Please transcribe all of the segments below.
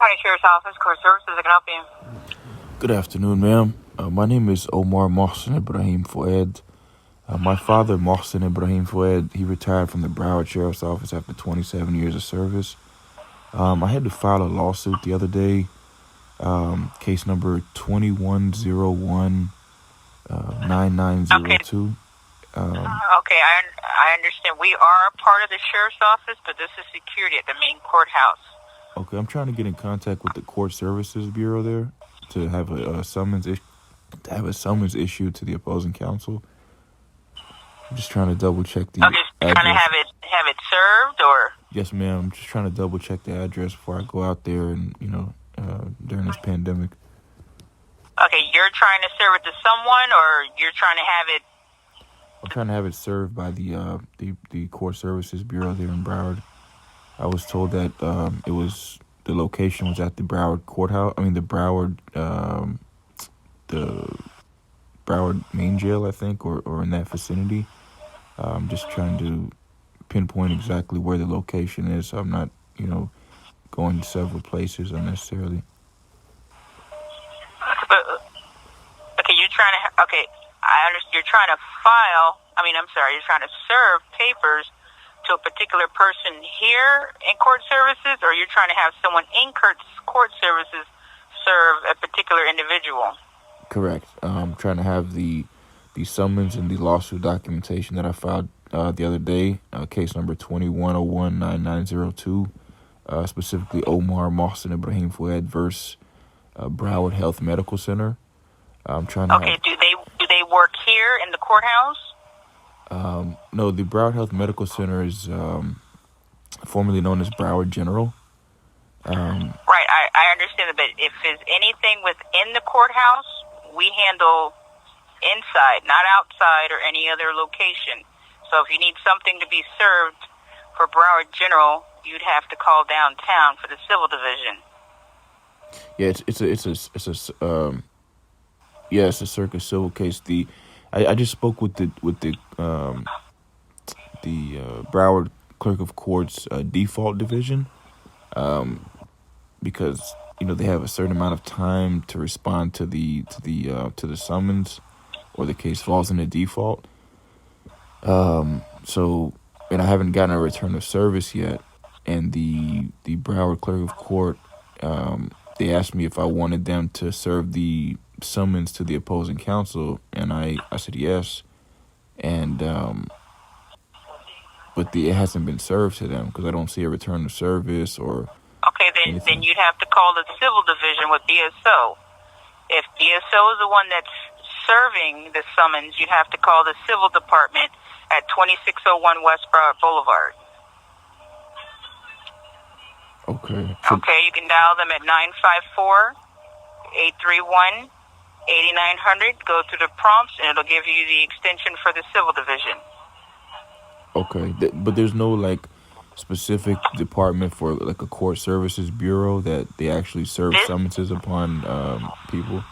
County Sheriff's Office, Court Services, I can help you. Good afternoon, ma'am. My name is OMAR MOHSEN IBRAHIM FOUAD. My father, MOHSEN IBRAHIM FOUAD, he retired from the Broward Sherriffs office after 27 years of service. I had to file a lawsuit the other day, case number 2101 9902. Okay, I understand. We are a part of the Sheriff's Office, but this is security at the main courthouse. Okay, I'm trying to get in contact with the Court Services Bureau there to have a summons issued to the opposing counsel. I'm just trying to double check the address. Trying to have it served, or? Yes, ma'am. I'm just trying to double check the address before I go out there and during this pandemic. Okay, you're trying to serve it to someone, or you're trying to have it? I'm trying to have it served by the Court Services Bureau there in Broward. I was told that the location was at the Broward courthouse. I mean the Broward main jail, I think, or in that vicinity. I'm just trying to pinpoint exactly where the location is, so I'm not, going to several places unnecessarily. Okay, I understand. You're trying to you're trying to serve papers to a particular person here in court services, or you're trying to have someone in court services serve a particular individual? Correct. I'm trying to have the summons and the lawsuit documentation that I filed the other day, case number 2101 9902, specifically OMAR MOHSEN IBRAHIM FOUAD versus Broward Health Medical Center. I'm trying to. Okay. Do they work here in the courthouse? No, the Broward Health Medical Center is formerly known as Broward General. Right, I understand that, but if there's anything within the courthouse, we handle inside, not outside or any other location. So if you need something to be served for Broward General, you'd have to call downtown for the civil division. Yeah, it's a circuit civil case. I just spoke with the Broward Clerk of Court's default division, because they have a certain amount of time to respond to the summons, or the case falls into default. And I haven't gotten a return of service yet, and the Broward Clerk of Court, they asked me if I wanted them to serve the summons to the opposing counsel, and I said yes, and but it hasn't been served to them because I don't see a return of service or. Okay, then you'd have to call the civil division with DSO. If DSO is the one that's serving the summons, you'd have to call the civil department at 2601 West Broward Boulevard. Okay. Okay, you can dial them at 954-831-8900. Go to the prompts, and it'll give you the extension for the civil division. Okay, but there's no specific department for a court services bureau that they actually serve summonses upon people?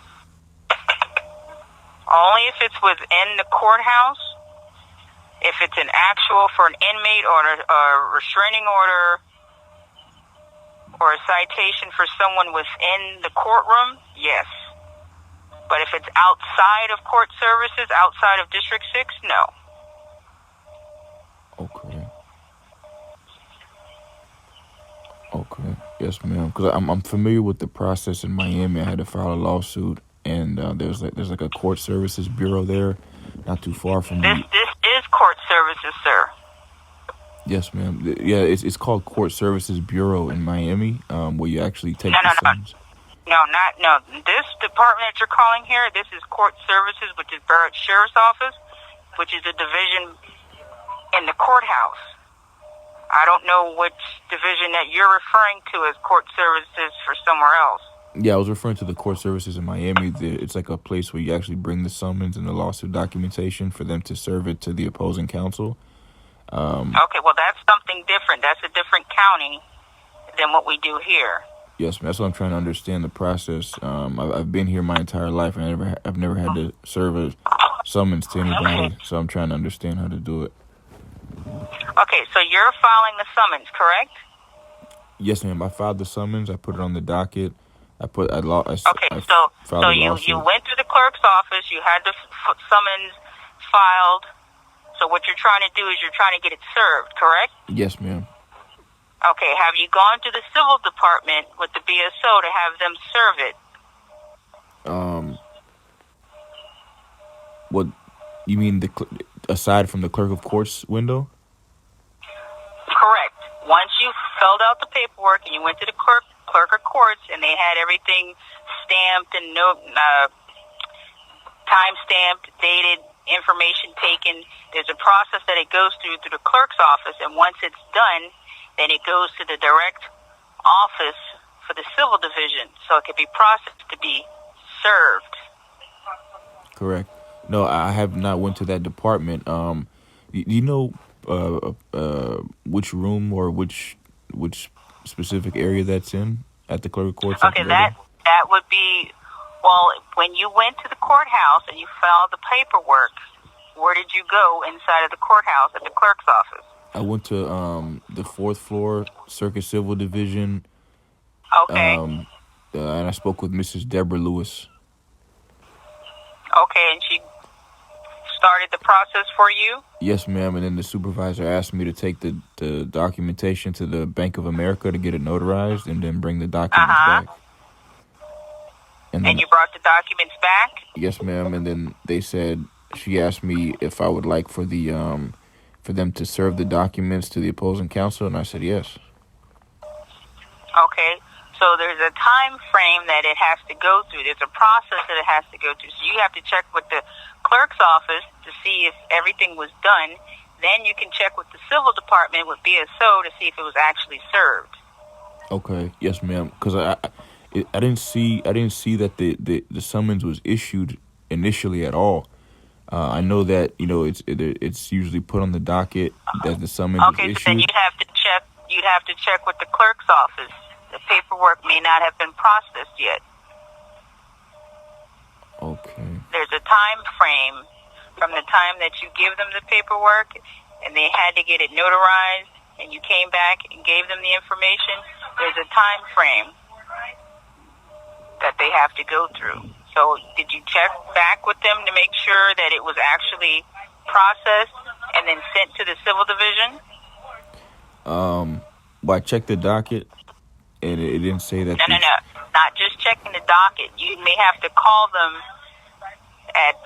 Only if it's within the courthouse. If it's an actual for an inmate or a restraining order or a citation for someone within the courtroom, yes. But if it's outside of court services, outside of District 6, no. Okay. Yes, ma'am. Because I'm familiar with the process in Miami. I had to file a lawsuit, and there's a court services bureau there, not too far from me. This is court services, sir. Yes, ma'am. Yeah, it's called Court Services Bureau in Miami, where you actually take the summons. No. This department that you're calling here, this is Court Services, which is Broward Sheriff's Office, which is a division in the courthouse. I don't know which division that you're referring to as Court Services for somewhere else. Yeah, I was referring to the Court Services in Miami. It's like a place where you actually bring the summons and the lawsuit documentation for them to serve it to the opposing counsel. Okay, well, that's something different. That's a different county than what we do here. Yes, ma'am. That's what I'm trying to understand the process. I've been here my entire life, and I've never had to serve a summons to anybody, so I'm trying to understand how to do it. Okay, so you're filing the summons, correct? Yes, ma'am. I filed the summons. I put it on the docket. I Okay, filed so a you lawsuit. went to the clerk's office. You had the summons filed. So what you're trying to do is you're trying to get it served, correct? Yes, ma'am. Okay, have you gone to the civil department with the BSO to have them serve it? What you mean? Aside from the clerk of court's window? Correct. Once you filled out the paperwork and you went to the clerk of courts and they had everything stamped and time stamped, dated, information taken, there's a process that it goes through the clerk's office, and once it's done, then it goes to the direct office for the civil division, so it can be processed to be served. Correct. No, I have not went to that department. Do you know which room or which specific area that's in at the clerk of courts? Okay, that would be, well, when you went to the courthouse and you filed the paperwork, where did you go inside of the courthouse at the clerk's office? I went to the 4th floor Circuit Civil Division. Okay. And I spoke with Mrs. Deborah Lewis. Okay, and she started the process for you? Yes, ma'am. And then the supervisor asked me to take the documentation to the Bank of America to get it notarized and then bring the documents back. And you brought the documents back? Yes, ma'am. And then she asked me if I would like for them to serve the documents to the opposing counsel, and I said yes. Okay. So there's a time frame that it has to go through. There's a process that it has to go through. So you have to check with the clerk's office to see if everything was done. Then you can check with the civil department with BSO to see if it was actually served. Okay. Yes, ma'am. Because I didn't see that the summons was issued initially at all. I know that it's usually put on the docket that the summons was issued. Okay, so then you'd have to check with the clerk's office. The paperwork may not have been processed yet. Okay. There's a time frame from the time that you give them the paperwork and they had to get it notarized and you came back and gave them the information. There's a time frame that they have to go through. So did you check back with them to make sure that it was actually processed and then sent to the civil division? Well, I checked the docket, and it didn't say that. No. Not just checking the docket. You may have to call them at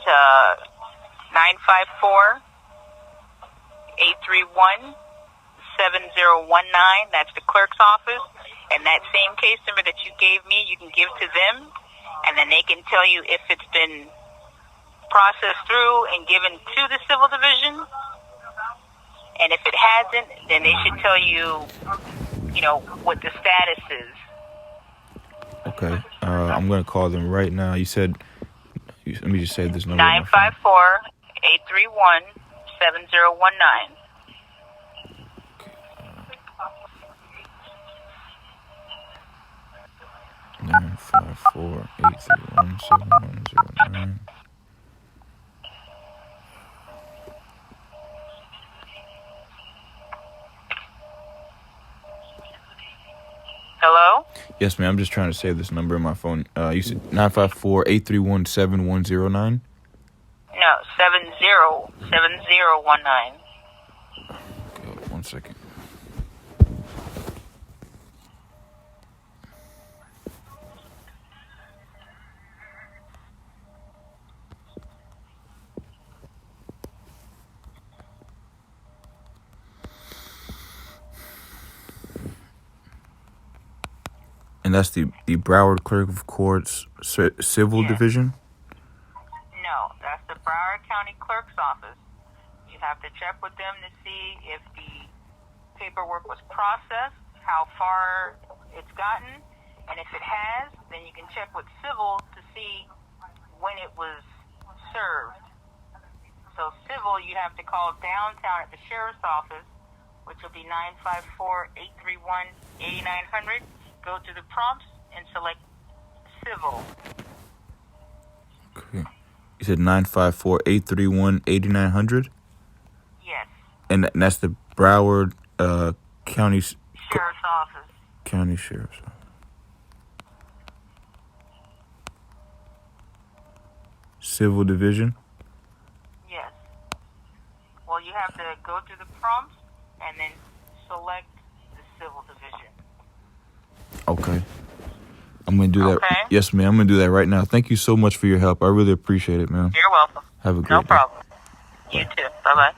954-831-7019. That's the clerk's office. And that same case number that you gave me, you can give to them, and then they can tell you if it's been processed through and given to the civil division. And if it hasn't, then they should tell you, what the status is. Okay. I'm going to call them right now. You said, let me just say this number. 954-831-7019. 954-831-7109. Hello? Yes, ma'am. I'm just trying to save this number in my phone. You said 954-831-7109? No, 7019. Okay, 1 second. And that's the Broward Clerk of Courts Civil Division? No, that's the Broward County Clerk's Office. You have to check with them to see if the paperwork was processed, how far it's gotten, and if it has, then you can check with civil to see when it was served. So civil, you have to call downtown at the sheriff's office, which will be 954-831-8900. Go to the prompts and select civil. Okay. You said 954-831-8900? Yes. And that's the Broward County Sheriff's office. County Sheriff's. Civil Division. Yes. Well, you have to go through the prompts and then select the Civil Division. Okay. I'm going to do that. Okay. Yes, ma'am. I'm going to do that right now. Thank you so much for your help. I really appreciate it, ma'am. You're welcome. Have a great No day. problem. You too. Bye-bye.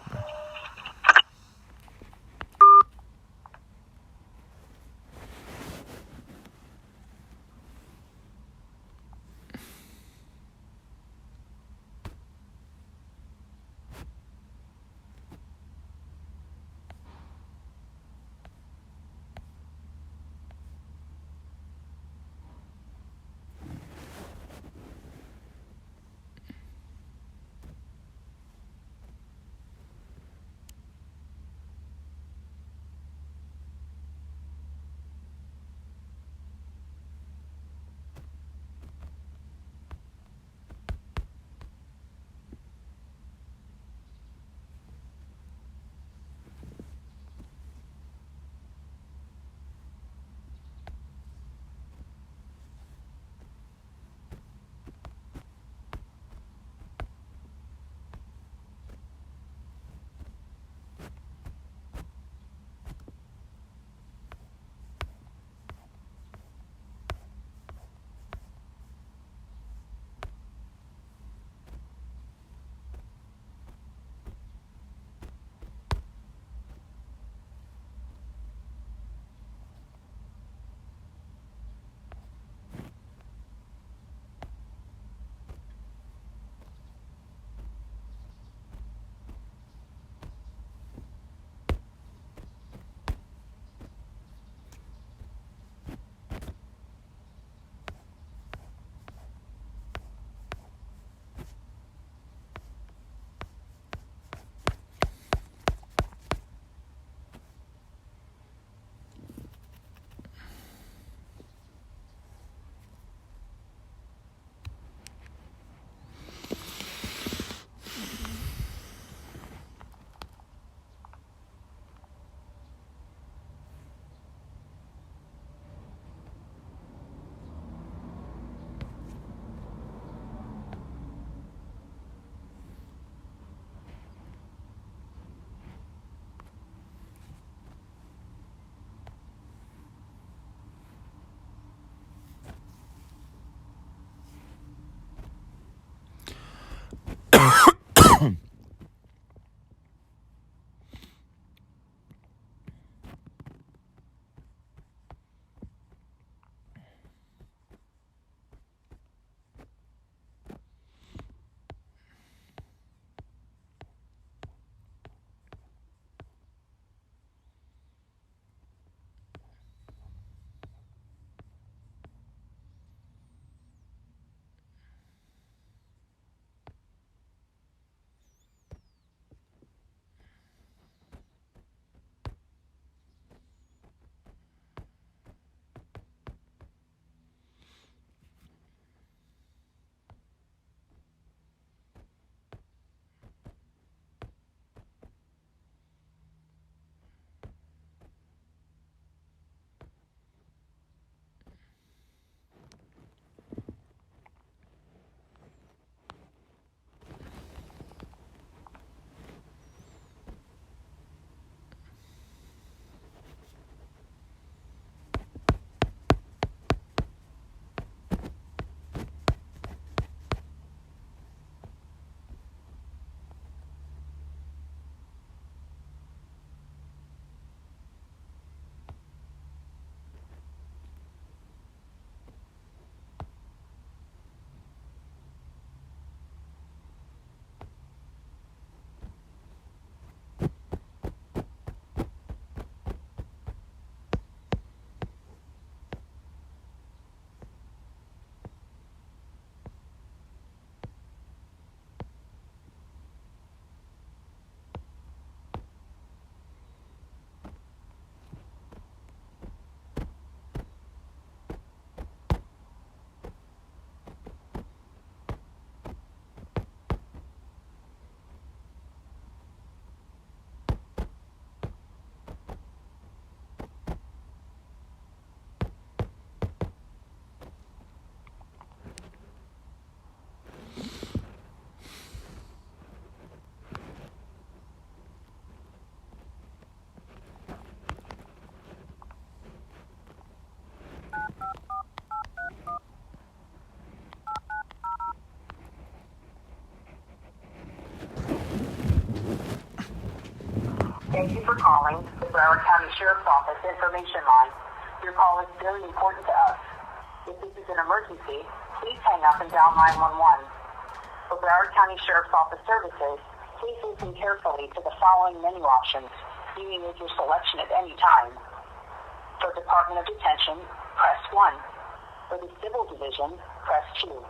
Thank you for calling the Broward County Sheriff's Office information line. Your call is very important to us. If this is an emergency, please hang up and dial 911. For Broward County Sheriff's Office services, please listen carefully to the following menu options. You may make your selection at any time. For Department of Detention, press 1. For the Civil Division, press 2.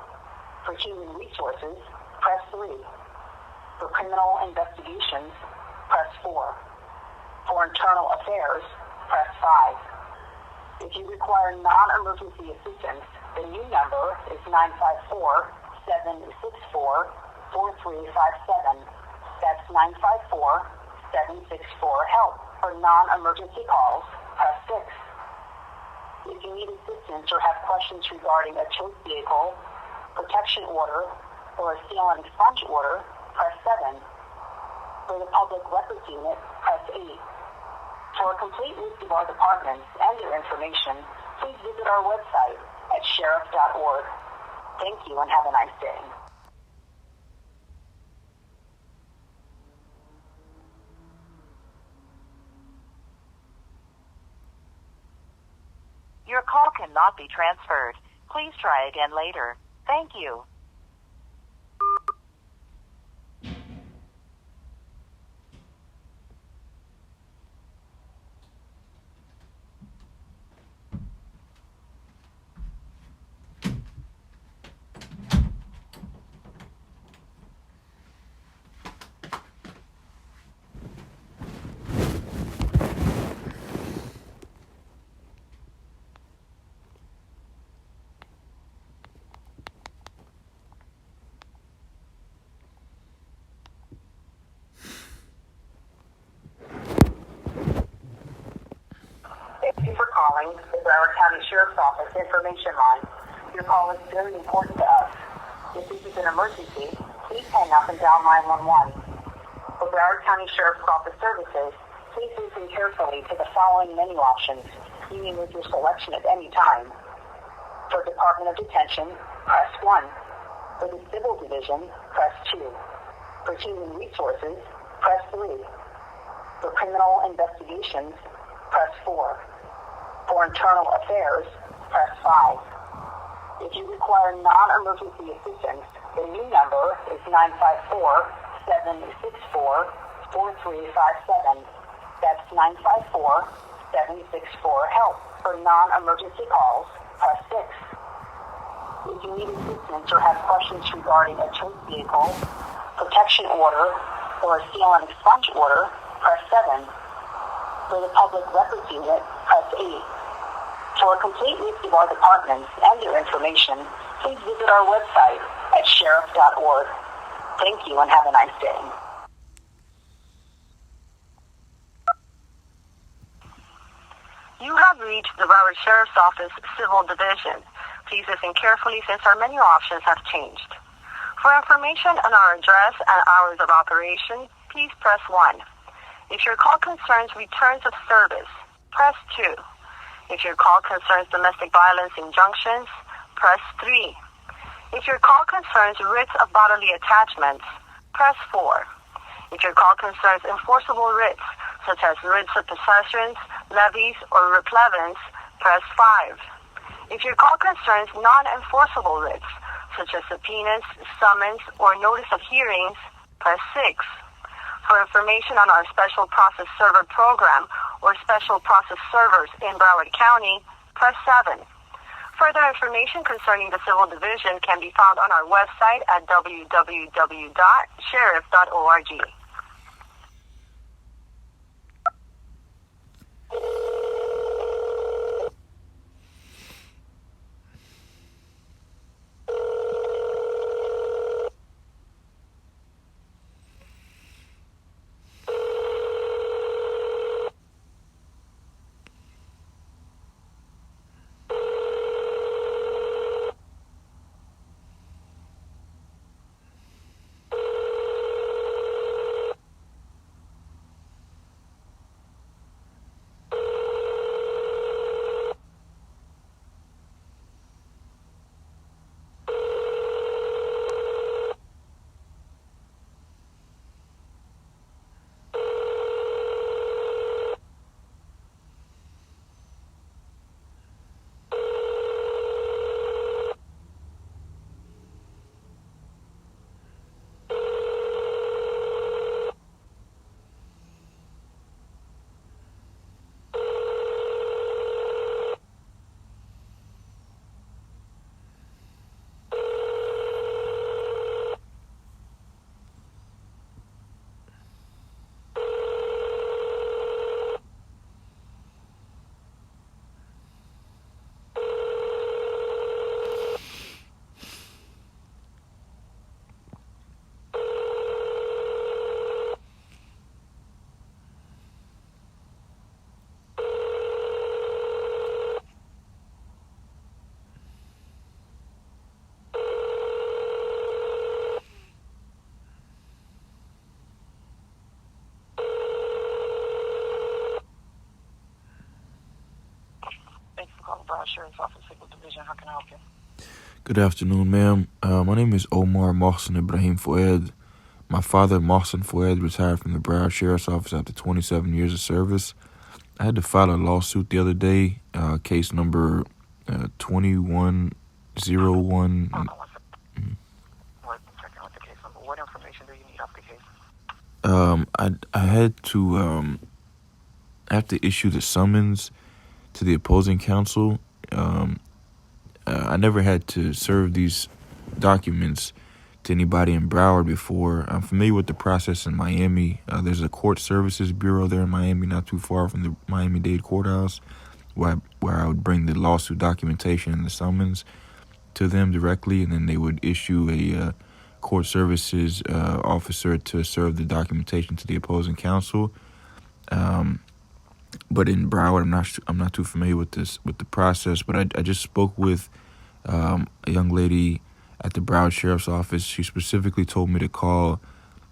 For Human Resources, press 3. For Criminal Investigations, press 4. For Internal Affairs, press 5. If you require non-emergency assistance, the new number is 954-764-4357. That's 954-764-HELP. For non-emergency calls, press 6. If you need assistance or have questions regarding a choke vehicle, protection order, or a seal and expunge order, press 7. For the Public Records Unit, press 8. For a complete list of our departments and their information, please visit our website at sheriff.org. Thank you and have a nice day. Your call cannot be transferred. Please try again later. Thank you. Thank you for calling the Broward County Sheriff's Office information line. Your call is very important to us. If this is an emergency, please hang up and dial 911. For Broward County Sheriff's Office services, please listen carefully to the following menu options. You may make your selection at any time. For Department of Detention, press 1. For the Civil Division, press 2. For Human Resources, press 3. For Criminal Investigations, press 4. For Internal Affairs, press 5. If you require non-emergency assistance, the new number is 954-764-4357. That's 954-764-HELP. For non-emergency calls, press 6. If you need assistance or have questions regarding a choke vehicle, protection order, or a seal and expunge order, press 7. For the Public Records Unit, press 8. For a complete list of our departments and their information, please visit our website at sheriff.org. Thank you and have a nice day. You have reached the Broward Sherriffs Office Civil Division. Please listen carefully since our menu options have changed. For information on our address and hours of operation, please press 1. If your call concerns returns of service, press 2. If your call concerns domestic violence injunctions, press 3. If your call concerns writs of bodily attachments, press 4. If your call concerns enforceable writs, such as writs of possessions, levies, or replevins, press 5. If your call concerns non-enforceable writs, such as subpoenas, summons, or notice of hearings, press 6. For information on our Special Process Server program or Special Process Servers in Broward County, press 7. Further information concerning the Civil Division can be found on our website at www.sheriff.org. Broward Sherriffs Office Civil Division. How can I help you? Good afternoon, ma'am. My name is OMAR MOHSEN IBRAHIM FOUAD. My father, MOHSEN FOUAD, retired from the Broward Sherriffs Office after 27 years of service. I had to file a lawsuit the other day, case number 2101. Hold on 1 second. Wait a second with the case number. What information do you need off the case? I had to I have to issue the summons to the opposing counsel. I never had to serve these documents to anybody in Broward before. I'm familiar with the process in Miami. There's a court services bureau there in Miami, not too far from the Miami-Dade courthouse, where I would bring the lawsuit documentation and the summons to them directly, and then they would issue a court services officer to serve the documentation to the opposing counsel. But in Broward, I'm not too familiar with the process. But I just spoke with a young lady at the Broward Sheriff's Office. She specifically told me to call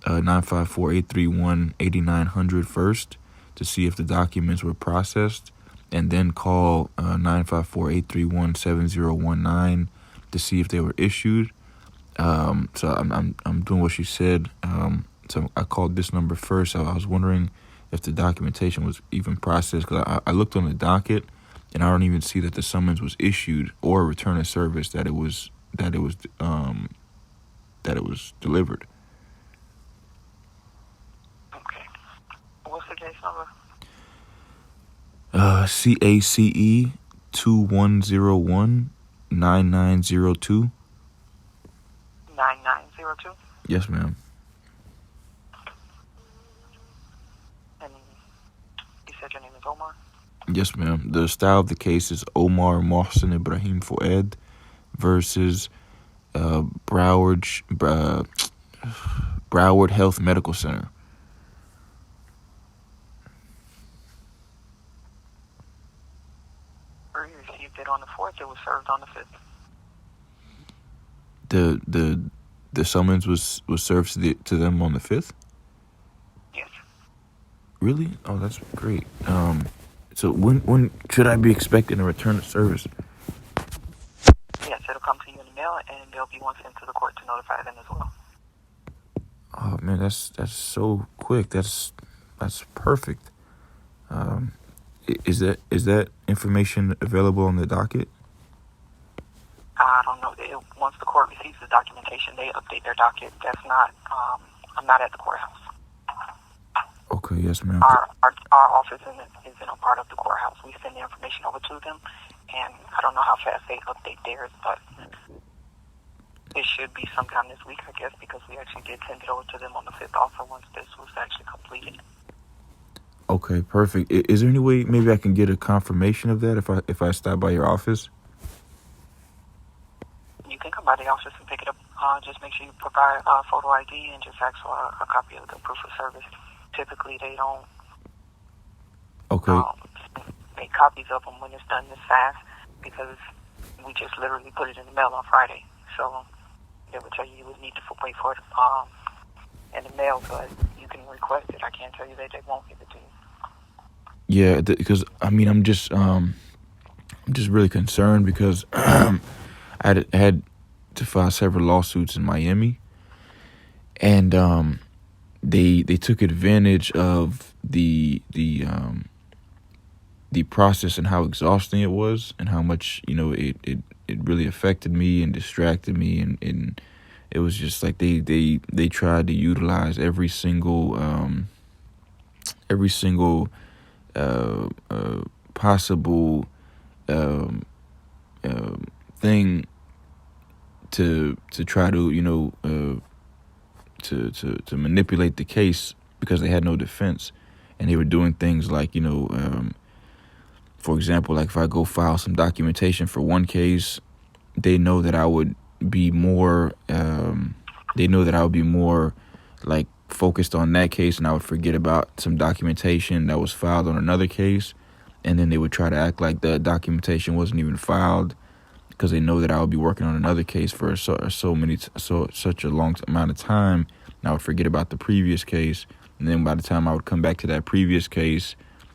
954-831-8900 first to see if the documents were processed, and then call 954-831-7019 to see if they were issued. So I'm doing what she said. So I called this number first. I was wondering if the documentation was even processed, because I looked on the docket and I don't even see that the summons was issued or return of service, that it was delivered. Okay. What's the case number? CACE 2101 9902. 9902? Yes, ma'am. And you said your name is Omar? Yes, ma'am. The style of the case is OMAR MOHSEN IBRAHIM FOUAD versus Broward Health Medical Center. You received it on the 4th. It was served on the 5th. The summons was served to them on the 5th? Yes. Really? Oh, that's great. So when should I be expecting a return of service? Yes, it'll come to you in the mail, and there'll be one sent to the court to notify them as well. Oh man, that's so quick. That's perfect. Is that information available on the docket? I don't know. Once the court receives the documentation, they update their docket. That's not. I'm not at the courthouse. Okay, yes, ma'am. Our office isn't a part of the courthouse. We send the information over to them, and I don't know how fast they update theirs, but it should be sometime this week, I guess, because we actually did send it over to them on the 5th also once this was actually completed. Okay, perfect. Is there any way maybe I can get a confirmation of that if I stop by your office? You can come by the office and pick it up. Just make sure you provide photo ID and just ask for a copy of the proof of service. Typically, they don't make copies of them when it's done this fast, because we just literally put it in the mail on Friday. So they would tell you would need to wait for it in the mail, but you can request it. I can't tell you that they won't give it to you. Yeah, because I'm just really concerned because I had to file several lawsuits in Miami, and they took advantage of the process and how exhausting it was, and how much it really affected me and distracted me, and it was just like they tried to utilize every single possible thing to try to to manipulate the case, because they had no defense, and they were doing things like for example, like if I go file some documentation for one case, they know that I would be more like focused on that case, and I would forget about some documentation that was filed on another case, and then they would try to act like the documentation wasn't even filed, because they know that I would be working on another case for such a long amount of time, and I would forget about the previous case, and then by the time I would come back to that previous case,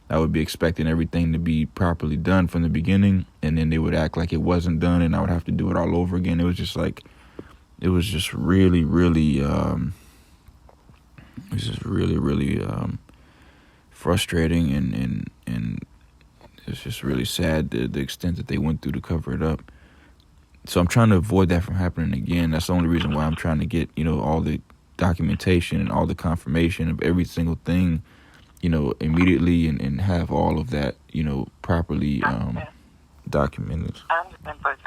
I would be expecting everything to be properly done from the beginning, and then they would act like it wasn't done, and I would have to do it all over again. It was just really, really, frustrating, and it's just really sad the extent that they went through to cover it up. So I'm trying to avoid that from happening again. That's the only reason why I'm trying to get, all the documentation and all the confirmation of every single thing, immediately, and have all of that, properly documented. I understand, but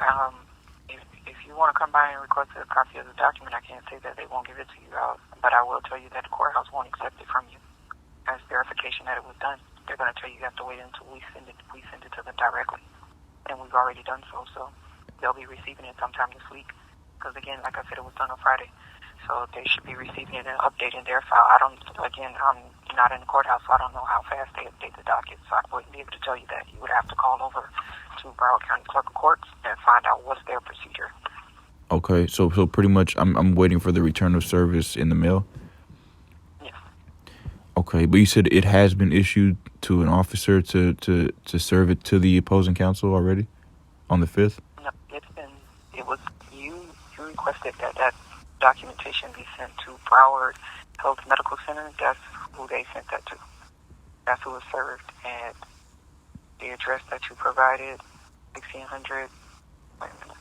if you want to come by and request a copy of the document, I can't say that they won't give it to you out, but I will tell you that the courthouse won't accept it from you as verification that it was done. They're going to tell you have to wait until we send it to them directly, and we've already done so they'll be receiving it sometime this week, because again, like I said, it was done on Friday, so they should be receiving it and updating their file. I'm not in the courthouse, so I don't know how fast they update the docket, so I wouldn't be able to tell you that. You would have to call over to Broward County Clerk of Courts and find out what's their procedure. Okay, so pretty much I'm waiting for the return of service in the mail? Yes. Okay, but you said it has been issued to an officer to serve it to the opposing counsel already on the 5th? No, it was you requested that documentation be sent to Broward Health Medical Center. That's who they sent that to. That's who was served, and the address that you provided, 1600, wait a minute.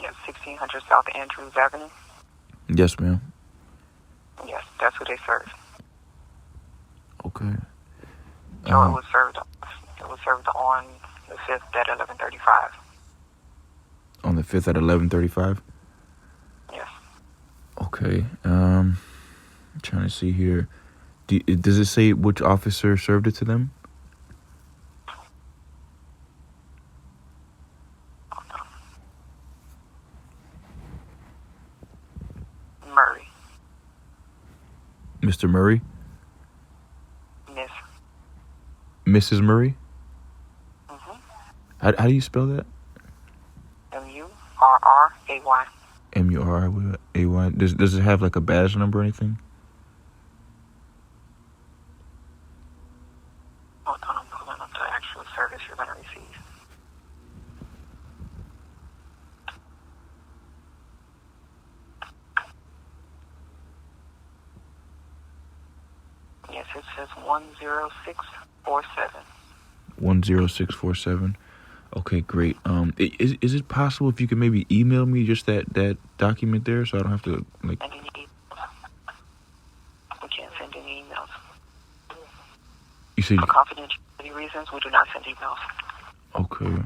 Yes, 1600 South Andrews Avenue. Yes, ma'am. Yes, that's who they served. Okay. So it was served on the 5th at 11:35. On the 5th at 11:35? Yes. Okay. I'm trying to see here. Does it say which officer served it to them? Murray. Mr. Murray? Miss. Mrs. Murray? Mm-hmm. How do you spell that? Murray. Murray. Does it have like a badge number or anything? Hold on, I'm pulling up the actual service you're going to receive. Yes, it says 10647. 10647. Okay, great. Is it possible if you could maybe email me just that document there, so I don't have to like? We can't send any emails. You said for confidentiality reasons, we do not send emails. Okay.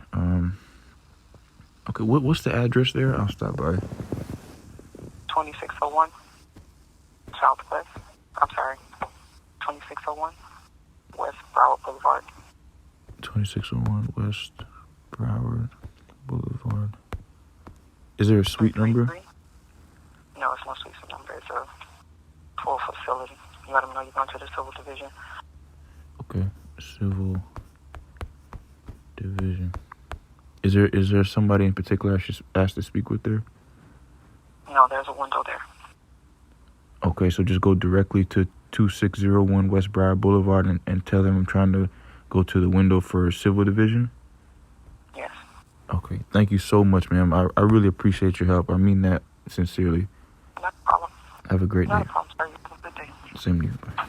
Okay. What's the address there? I'll stop by. 2601 Southwest. I'm sorry. 2601 West Broward Boulevard. 2601 West Broward Boulevard. Is there a suite number? No, it's no suite number. It's a full facility. You let them know you're going to the civil division. Okay, civil division. Is there somebody in particular I should ask to speak with there? No, there's a window there. Okay, so just go directly to 2601 West Broward Boulevard and tell them I'm trying to go to the window for civil division? Yes. Okay, thank you so much, ma'am. I really appreciate your help. I mean that sincerely. No problem. Have a great day. No problem, sir. You have a good day. Same to you. Bye.